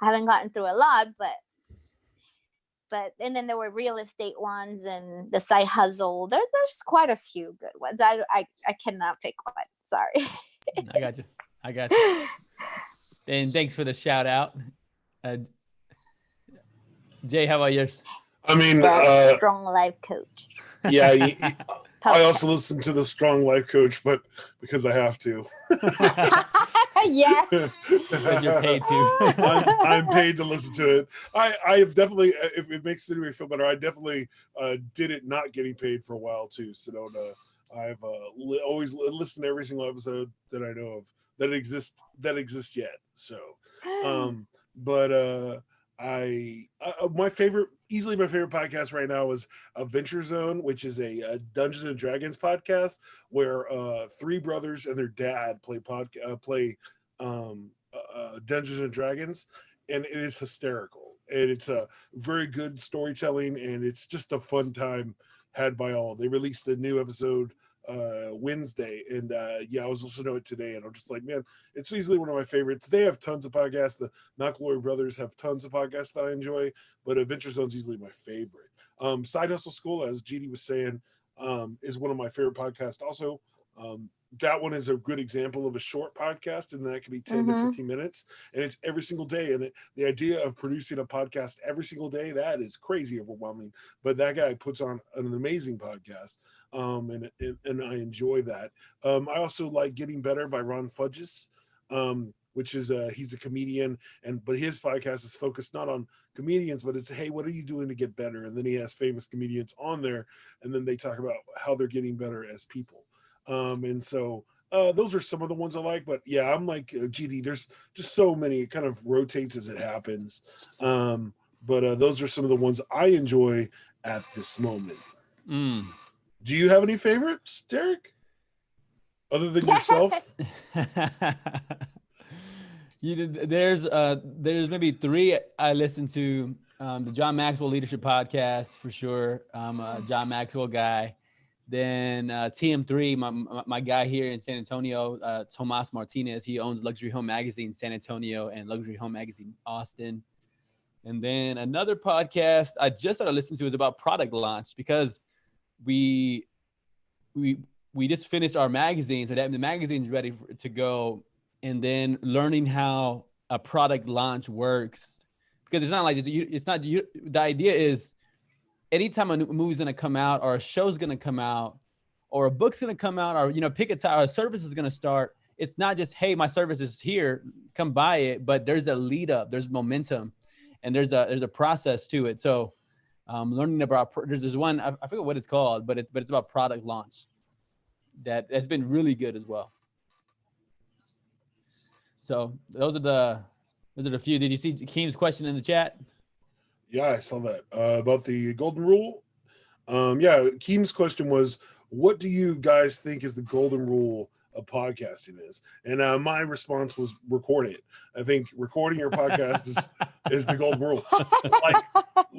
haven't gotten through a lot, but and then there were real estate ones and the side hustle. There's quite a few good ones. I cannot pick one. Sorry. I got you. And thanks for the shout out. Jay, how about yours? I mean, Strong Life Coach. Yeah, I also listen to the Strong Life Coach, but because I have to. Yeah. Because you're paid to. I'm paid to listen to it. I have definitely, if it makes me feel better, I definitely did it not getting paid for a while too. So I've always listened to every single episode that I know of that exist yet. So, easily my favorite podcast right now is Adventure Zone, which is a Dungeons and Dragons podcast where three brothers and their dad play Dungeons and Dragons, and it is hysterical. And it's a very good storytelling, and it's just a fun time had by all. They released a new episode Wednesday, and I was listening to it today, and I'm just like, man, it's easily one of my favorites. They have tons of podcasts. The Not Glory Brothers have tons of podcasts that I enjoy, but Adventure Zone's easily my favorite. Side Hustle School, as GD was saying, is one of my favorite podcasts also. That one is a good example of a short podcast, and that can be 10 to 15 minutes, and it's every single day. And the idea of producing a podcast every single day, that is crazy overwhelming, but that guy puts on an amazing podcast. And I enjoy that. I also like Getting Better by Ron Fudges, which is he's a comedian, but his podcast is focused not on comedians, but it's, hey, what are you doing to get better? And then he has famous comedians on there, and then they talk about how they're getting better as people. And so those are some of the ones I like. But yeah, I'm like GD. There's just so many. It kind of rotates as it happens. But those are some of the ones I enjoy at this moment. Do you have any favorites, Derek? Other than yourself? There's maybe three I listen to. The John Maxwell Leadership Podcast, for sure. I'm a John Maxwell guy. Then TM3, my guy here in San Antonio, Tomas Martinez. He owns Luxury Home Magazine San Antonio and Luxury Home Magazine Austin. And then another podcast I just started listening to is about product launch, because we just finished our magazine, so that the magazine's ready to go, and then learning how a product launch works, because it's not like the idea is anytime a new movie's going to come out, or a show's going to come out, or a book's going to come out, or pick a time, or a service is going to start, it's not just, hey, my service is here, come buy it, but there's a lead up, there's momentum, and there's a process to it. So learning about. There's one I forget what it's called, but it's about product launch. That's been really good as well. So those are the few. Did you see Keem's question in the chat? Yeah, I saw that about the golden rule. Yeah, Keem's question was, what do you guys think is the golden rule of podcasting is? And my response was record it. I think recording your podcast is the golden rule.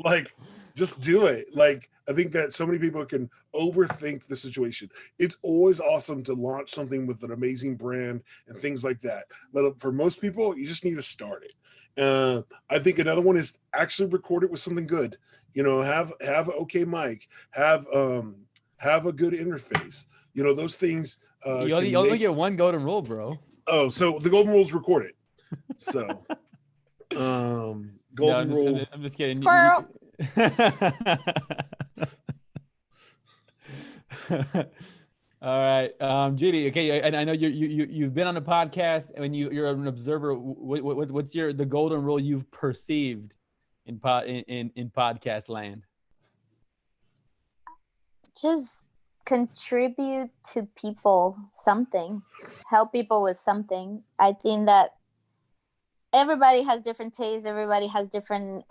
Like just do it. Like, I think that so many people can overthink the situation. It's always awesome to launch something with an amazing brand and things like that. But for most people, you just need to start it. I think another one is actually record it with something good. You know, have an okay mic, have a good interface. You know, those things. You only get one golden rule, bro. Oh, so the golden rule is record it. So, golden rule. I'm just kidding. Squirrel. All right, Judy. Okay, and I know you've been on a podcast and you're an observer. What's the golden rule you've perceived in podcast land? Just contribute to people something, help people with something. I think that everybody has different tastes. Everybody has different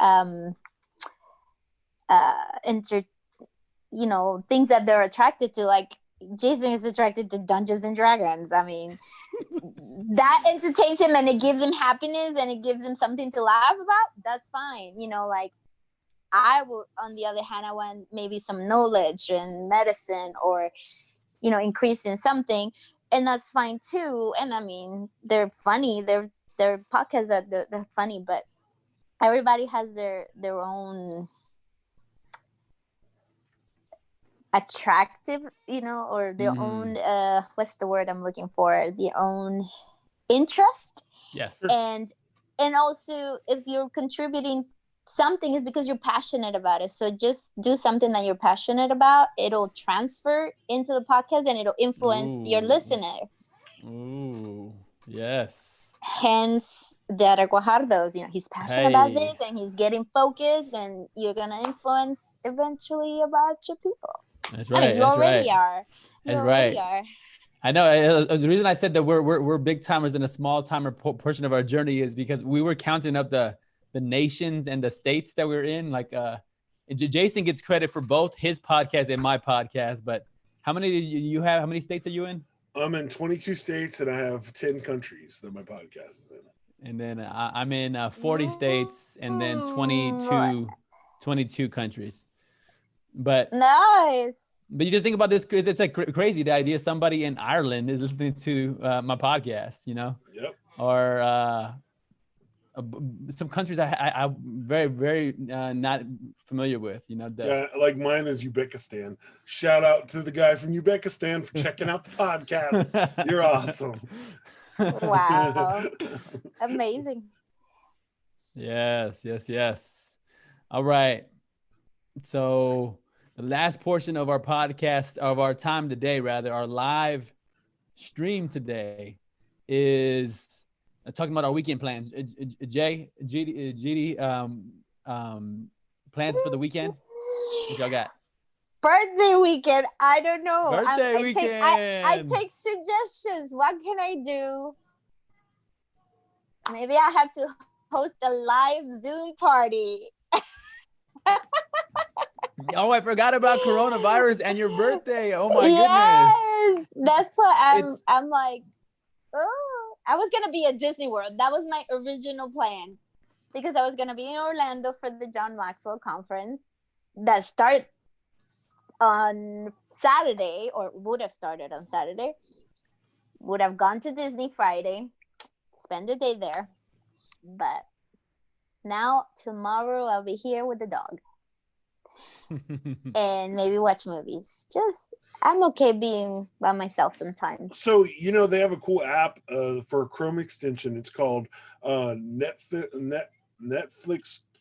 things that they're attracted to. Like Jason is attracted to Dungeons and Dragons. I mean, that entertains him and it gives him happiness and it gives him something to laugh about. That's fine. You know, like I will, on the other hand, I want maybe some knowledge in medicine or, you know, increase in something, and that's fine too. And I mean, they're funny. They're podcasts that they're funny, but everybody has their own attractive, you know, or their own what's the word I'm looking for? Their own interest. Yes. And also, if you're contributing something, is because you're passionate about it. So just do something that you're passionate about. It'll transfer into the podcast and it'll influence your listeners. Ooh, yes. Hence, Derek Guajardo's, you know, he's passionate about this and he's getting focused, and you're going to influence eventually about your people. That's right. I mean, you already are. You already are. I know. The reason I said that we're big timers in a small timer portion of our journey is because we were counting up the nations and the states that we're in. Like Jason gets credit for both his podcast and my podcast, but how many do you have? How many states are you in? I'm in 22 states and I have 10 countries that my podcast is in. And then I'm in 40 states and then 22 countries. But nice. But you just think about this. It's like crazy. The idea somebody in Ireland is listening to my podcast, you know? Yep. Or some countries I'm very, very not familiar with, you know? Yeah, like mine is Uzbekistan. Shout out to the guy from Uzbekistan for checking out the podcast. You're awesome. Wow. Amazing. Yes. All right. So the last portion of our podcast, of our time today, rather, our live stream today is talking about our weekend plans. GD, plans for the weekend? What y'all got? Birthday weekend. I don't know. Birthday weekend. I take suggestions. What can I do? Maybe I have to host a live Zoom party. Oh, I forgot about coronavirus and your birthday. Oh my goodness. That's what I'm like, oh, I was going to be at Disney World. That was my original plan, because I was going to be in Orlando for the John Maxwell conference that starts on Saturday, or would have started on Saturday. Would have gone to Disney Friday, spend the day there. But now tomorrow I'll be here with the dog. And maybe watch movies. I'm okay being by myself sometimes. So, you know, they have a cool app for a Chrome extension. It's called Netflix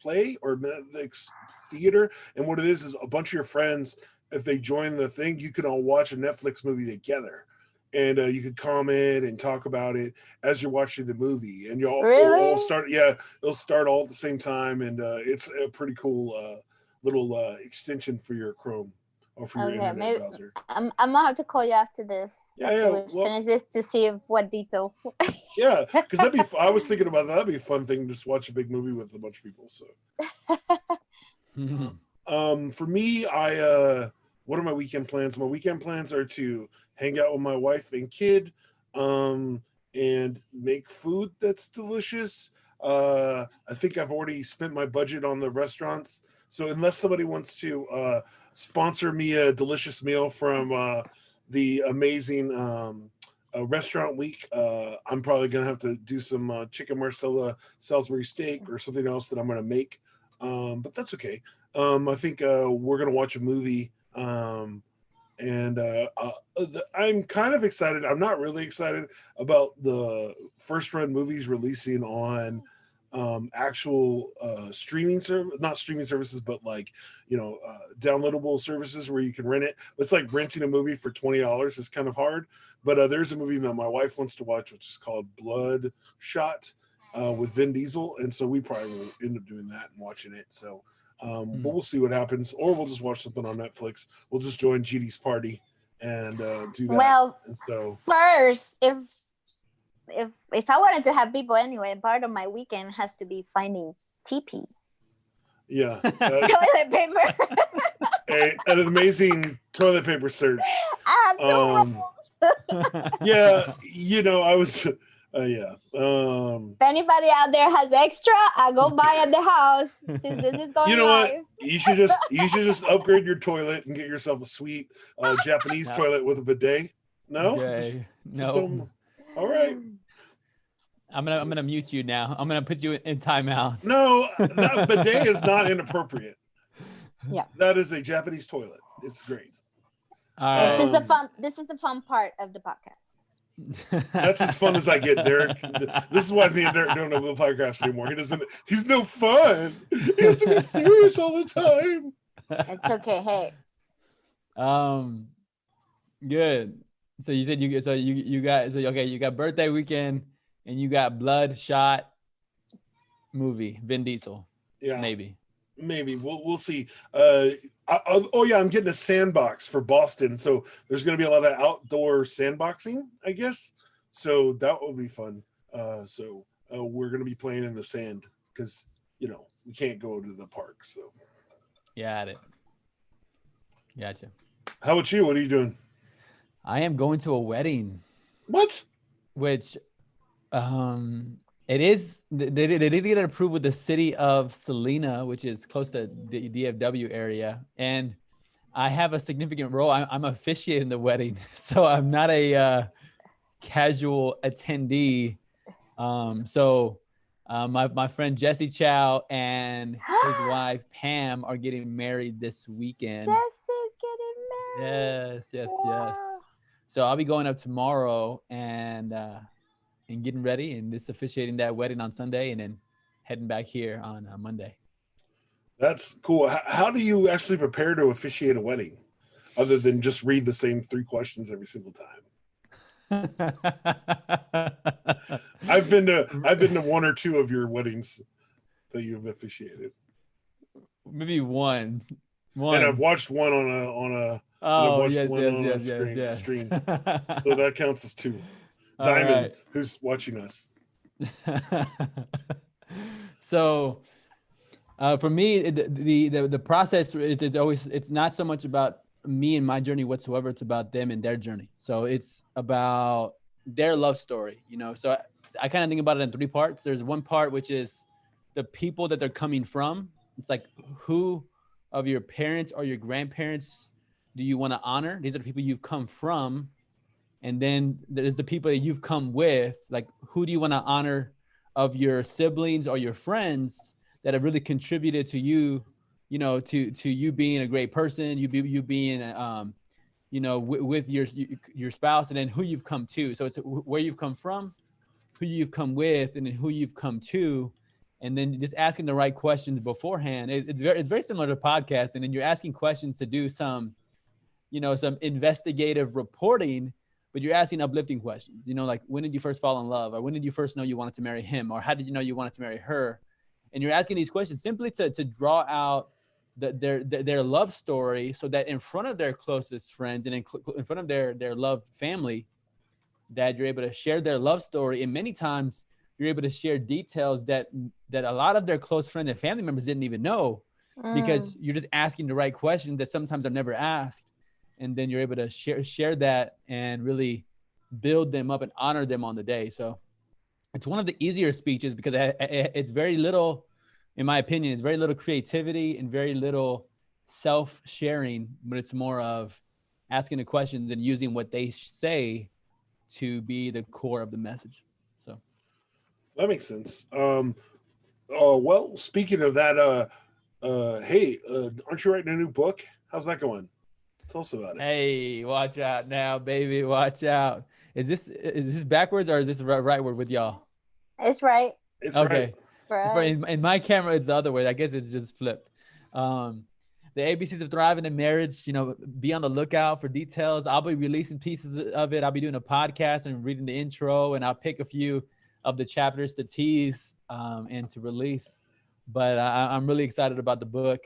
Play or Netflix Theater. And what it is a bunch of your friends, if they join the thing, you can all watch a Netflix movie together. And you could comment and talk about it as you're watching the movie. And you'll all start, it'll start all at the same time. And it's a pretty cool little extension for your Chrome or for your internet maybe browser. I'm gonna have to call you after this. After we finish this to see what details. Yeah, because that'd be. I was thinking about that. That'd be a fun thing to just watch a big movie with a bunch of people. So, for me, what are my weekend plans? My weekend plans are to hang out with my wife and kid, and make food that's delicious. I think I've already spent my budget on the restaurants. So unless somebody wants to sponsor me a delicious meal from the amazing restaurant week, I'm probably gonna have to do some chicken marsala Salisbury steak or something else that I'm gonna make. But that's okay. I think we're gonna watch a movie. I'm kind of excited. I'm not really excited about the first run movies releasing on actual not streaming services, but like, downloadable services where you can rent it. It's like renting a movie for $20 is kind of hard. But there's a movie that my wife wants to watch, which is called Bloodshot with Vin Diesel. And so we probably will end up doing that and watching it. So but we'll see what happens, or we'll just watch something on Netflix. We'll just join GD's party and do that. Well, and so first, if I wanted to have people anyway, part of my weekend has to be finding TP. Yeah, toilet paper. an amazing toilet paper search. I have two rolls. Yeah, I was. Yeah. If anybody out there has extra, I go buy at the house since this is going live. What? You should just upgrade your toilet and get yourself a sweet Japanese toilet with a bidet. No. Okay. Just all right. I'm gonna mute you now. I'm gonna put you in timeout. No, that bidet is not inappropriate. Yeah. That is a Japanese toilet. It's great. This is the fun. This is the fun part of the podcast. That's as fun as I get, Derek. This is why me and Derek don't have the podcast anymore. He's no fun. He has to be serious all the time. It's okay. Hey. Good. So you said you got birthday weekend and you got Bloodshot movie, Vin Diesel. Yeah. Maybe we'll see. I'm getting a sandbox for Boston, so there's going to be a lot of outdoor sandboxing, I guess. So that will be fun. We're going to be playing in the sand because we can't go to the park. So got it. Gotcha. How about you? What are you doing? I am going to a wedding. What? Which, it is. They did get approved with the city of Salina, which is close to the DFW area, and I have a significant role. I'm officiating the wedding, so I'm not a casual attendee. My friend Jesse Chow and his wife Pam are getting married this weekend. Jesse's getting married. Yes. So I'll be going up tomorrow and getting ready and just officiating that wedding on Sunday and then heading back here on Monday. That's cool. How do you actually prepare to officiate a wedding other than just read the same 3 questions every single time? I've been to 1 or 2 of your weddings that you've officiated. Maybe one. And I've watched one on a stream. So that counts as 2. Diamond, right. Who's watching us. So for me, the process, it's not so much about me and my journey whatsoever. It's about them and their journey. So it's about their love story, So I kind of think about it in 3 parts. There's one part, which is the people that they're coming from. It's like, who of your parents or your grandparents do you want to honor? These are the people you've come from. And then there's the people that you've come with, like, who do you want to honor of your siblings or your friends that have really contributed to you, to you being a great person, you being, with your spouse, and then who you've come to. So it's where you've come from, who you've come with, and then who you've come to. And then just asking the right questions beforehand. It's very similar to podcasting. And then you're asking questions to do some investigative reporting, but you're asking uplifting questions, like, when did you first fall in love? Or when did you first know you wanted to marry him? Or how did you know you wanted to marry her? And you're asking these questions simply to draw out their love story, so that in front of their closest friends and in front of their loved family, that you're able to share their love story. And many times you're able to share details that a lot of their close friends and family members didn't even know, because you're just asking the right questions that sometimes are never asked. And then you're able to share that and really build them up and honor them on the day. So it's one of the easier speeches, because it's very little, in my opinion, it's very little creativity and very little self-sharing, but it's more of asking the questions and using what they say to be the core of the message. So that makes sense. Well, speaking of that, hey, aren't you writing a new book? How's that going? Tell us about it. Hey, watch out now, baby. Watch out. Is this backwards, or is this right word with y'all? It's right. It's Okay. Right. In my camera, it's the other way. I guess it's just flipped. The ABCs of Thriving in Marriage, be on the lookout for details. I'll be releasing pieces of it. I'll be doing a podcast and reading the intro, and I'll pick a few of the chapters to tease and to release. But I'm really excited about the book.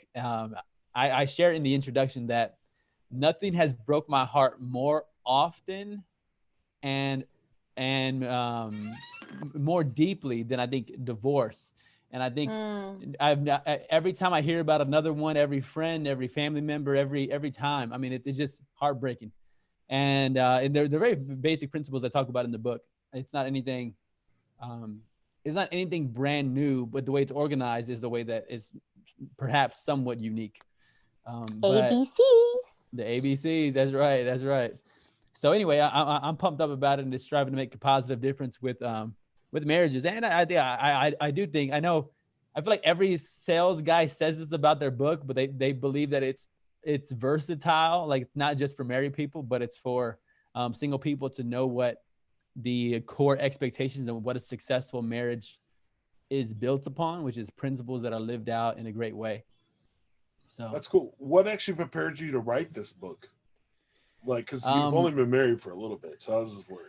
I share in the introduction that nothing has broke my heart more often and more deeply than I think divorce. And I think every time I hear about another one, every friend, every family member, every time, I mean, it's just heartbreaking. And they're very basic principles I talk about in the book. It's not anything brand new, but the way it's organized is the way that is perhaps somewhat unique. ABCs. The ABCs. That's right. So anyway, I'm pumped up about it and just striving to make a positive difference with marriages. And I do think, I feel like every sales guy says this about their book, but they believe that it's versatile, like not just for married people, but it's for single people to know what the core expectations of what a successful marriage is built upon, which is principles that are lived out in a great way. So that's cool. What actually prepared you to write this book? Like, because you've only been married for a little bit, so how does this work?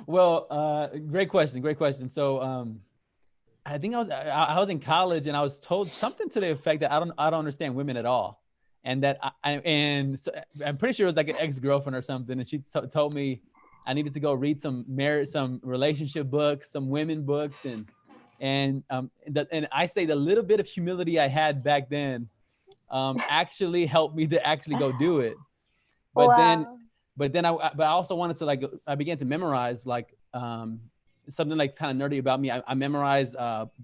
Well, great question. So I think I was in college, and I was told something to the effect that I don't understand women at all, and that so I'm pretty sure it was like an ex-girlfriend or something, and she told me I needed to go read some relationship books, some women books, and I say the little bit of humility I had back then actually helped me to actually go do it. But then I also wanted to, I began to memorize something like kind of nerdy about me. I memorize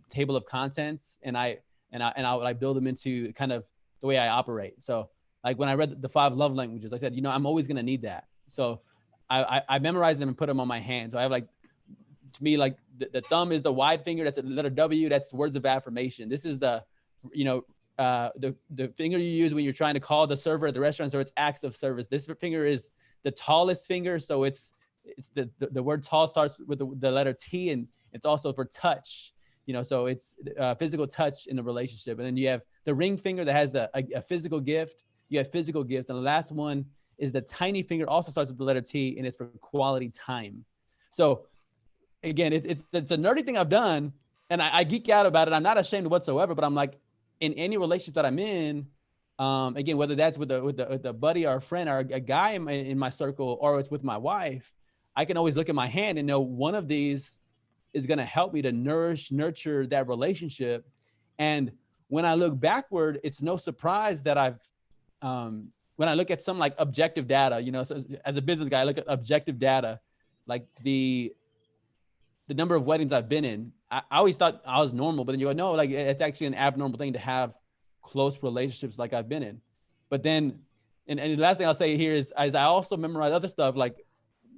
table of contents, and I would build them into kind of the way I operate. So like when I read the 5 love languages, I said, I'm always going to need that. So I memorized them and put them on my hand. So I have to me, the thumb is the wide finger. That's a letter W. That's words of affirmation. This is the finger you use when you're trying to call the server at the restaurant. So it's acts of service. This finger is the tallest finger. So it's the word tall starts with the letter T, and it's also for touch, so it's physical touch in the relationship. And then you have the ring finger that has a physical gift. You have physical gifts. And the last one is the tiny finger, also starts with the letter T, and it's for quality time. So again, it's a nerdy thing I've done, and I geek out about it. I'm not ashamed whatsoever, but I'm like, in any relationship that I'm in, again, whether that's with a buddy or a friend or a guy in my circle, or it's with my wife, I can always look at my hand and know one of these is going to help me to nurture that relationship. And when I look backward, it's no surprise that when I look at some objective data, so as a business guy, I look at objective data, like the number of weddings I've been in. I always thought I was normal, but then you go, no, it's actually an abnormal thing to have close relationships like I've been in. But then, and the last thing I'll say here is I also memorize other stuff, like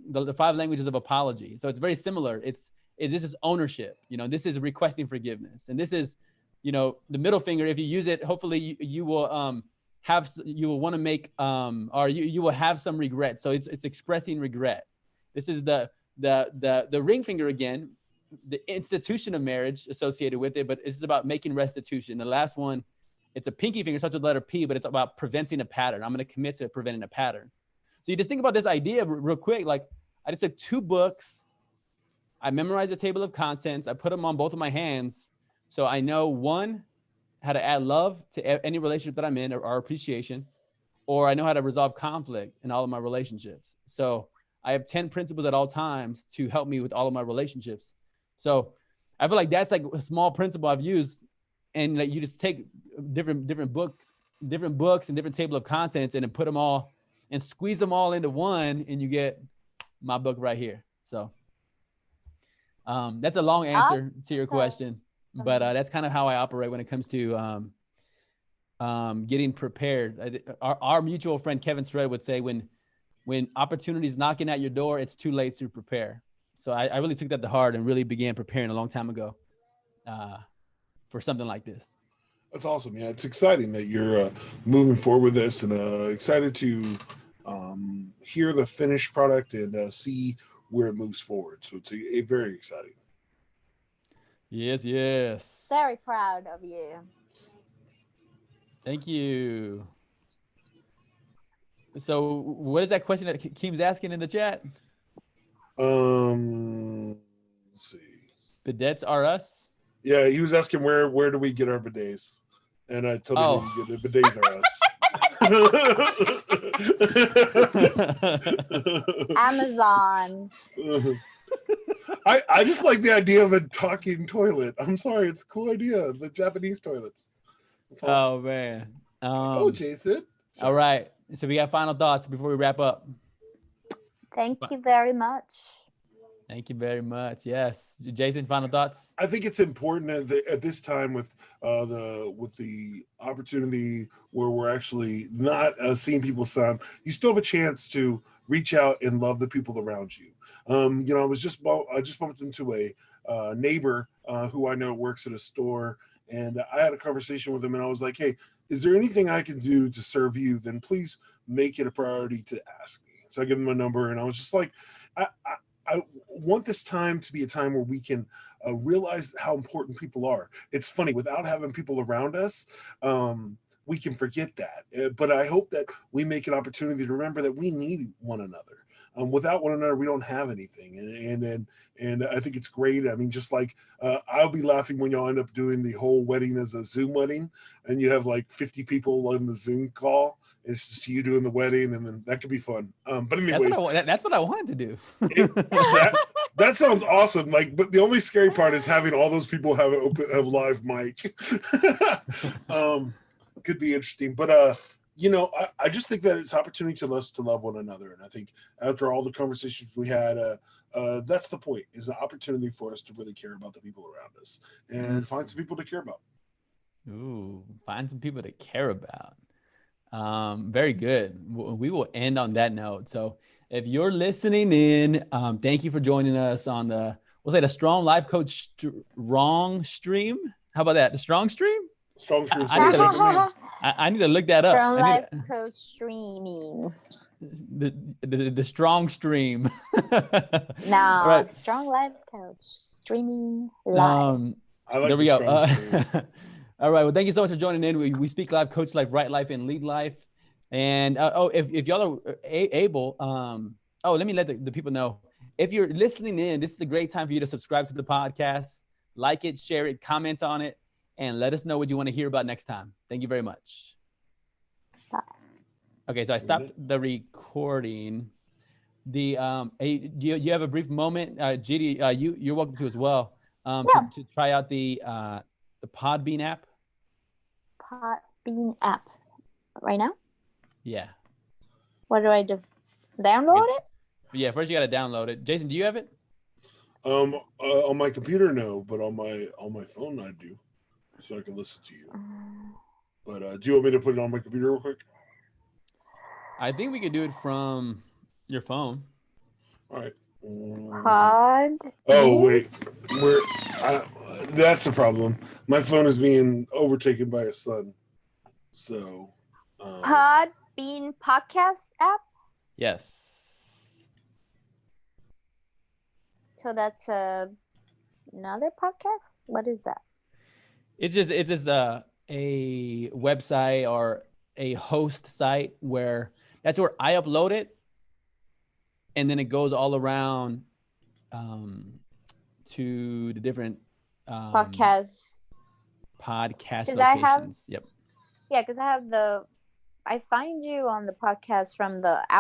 the 5 languages of apology. So it's very similar. This is ownership, this is requesting forgiveness. And this is, the middle finger. If you use it, hopefully you will want to make, or you will have some regret. So it's expressing regret. This is the ring finger, again, the institution of marriage associated with it, but this is about making restitution. The last one, it's a pinky finger, starts with the letter P, but it's about preventing a pattern. I'm going to commit to preventing a pattern. So you just think about this idea real quick. I just took 2 books. I memorized the table of contents. I put them on both of my hands. So I know one how to add love to any relationship that I'm in, or appreciation, or I know how to resolve conflict in all of my relationships. So I have 10 principles at all times to help me with all of my relationships. So I feel like that's like a small principle I've used, and like you just take different books and different table of contents and then put them all and squeeze them all into one, and you get my book right here. So that's a long answer to your question, but that's kind of how I operate when it comes to getting prepared. Our mutual friend Kevin Stred would say, when opportunity is knocking at your door, it's too late to prepare. So I really took that to heart and really began preparing a long time ago for something like this. That's awesome. Yeah, it's exciting that you're moving forward with this, and excited to hear the finished product and see where it moves forward. So it's a very exciting. Yes, yes. Very proud of you. Thank you. So what is that question that Keem's asking in the chat? Let's see. Bidets are us? Yeah, he was asking where do we get our bidets? And I told him where you get the bidets are us. Amazon. I just like the idea of a talking toilet. I'm sorry, it's a cool idea. The Japanese toilets. Oh man. Jason. All right. So we got final thoughts before we wrap up. Thank you very much. Thank you very much. Yes, Jason, final thoughts. I think it's important at this time with the opportunity where we're actually not seeing people sound. You still have a chance to reach out and love the people around you. I just bumped into a neighbor who I know works at a store, and I had a conversation with him, and I was like, "Hey, is there anything I can do to serve you? Then please make it a priority to ask me." So I give him a number, and I was just like, I want this time to be a time where we can realize how important people are. It's funny, without having people around us, we can forget that. But I hope that we make an opportunity to remember that we need one another. Without one another, we don't have anything. And I think it's great. I mean, just like I'll be laughing when y'all end up doing the whole wedding as a Zoom wedding, and you have like 50 people on the Zoom call. It's just you doing the wedding, and then that could be fun. But anyways, that's what I wanted to do. That sounds awesome. But the only scary part is having all those people have live mic. Could be interesting, but I just think that it's opportunity to us to love one another, and I think after all the conversations we had, that's the point: is the opportunity for us to really care about the people around us and find some people to care about. Ooh, find some people to care about. Very good. We will end on that note. So if you're listening in, thank you for joining us on the Strong Life Coach Strong Stream. How about that? The Strong Stream? Strong Stream. I need to look that up. Strong Life Coach Streaming. The Strong Stream. No, right. Strong Life Coach Streaming Live. There we go. All right. Well, thank you so much for joining in. We speak life, coach life, write life, and lead life. And if y'all are able, let me let the people know. If you're listening in, this is a great time for you to subscribe to the podcast, like it, share it, comment on it, and let us know what you want to hear about next time. Thank you very much. Okay, so I stopped the recording. You have a brief moment, GD. You're welcome to as well. To try out the Podbean app. Podbean app, right now. Yeah. What do I do? Download it? Yeah, first you got to download it. Jason, do you have it? On my computer, no, but on my phone, I do, so I can listen to you. But do you want me to put it on my computer real quick? I think we could do it from your phone. All right. Oh wait, that's a problem. My phone is being overtaken by a son. So. Podbean podcast app. Yes. So that's another podcast. What is that? It's just a website or a host site where that's where I upload it, and then it goes all around to the different podcasts podcast 'Cause I have- locations. Yep. Yeah, because I find you on the podcast from the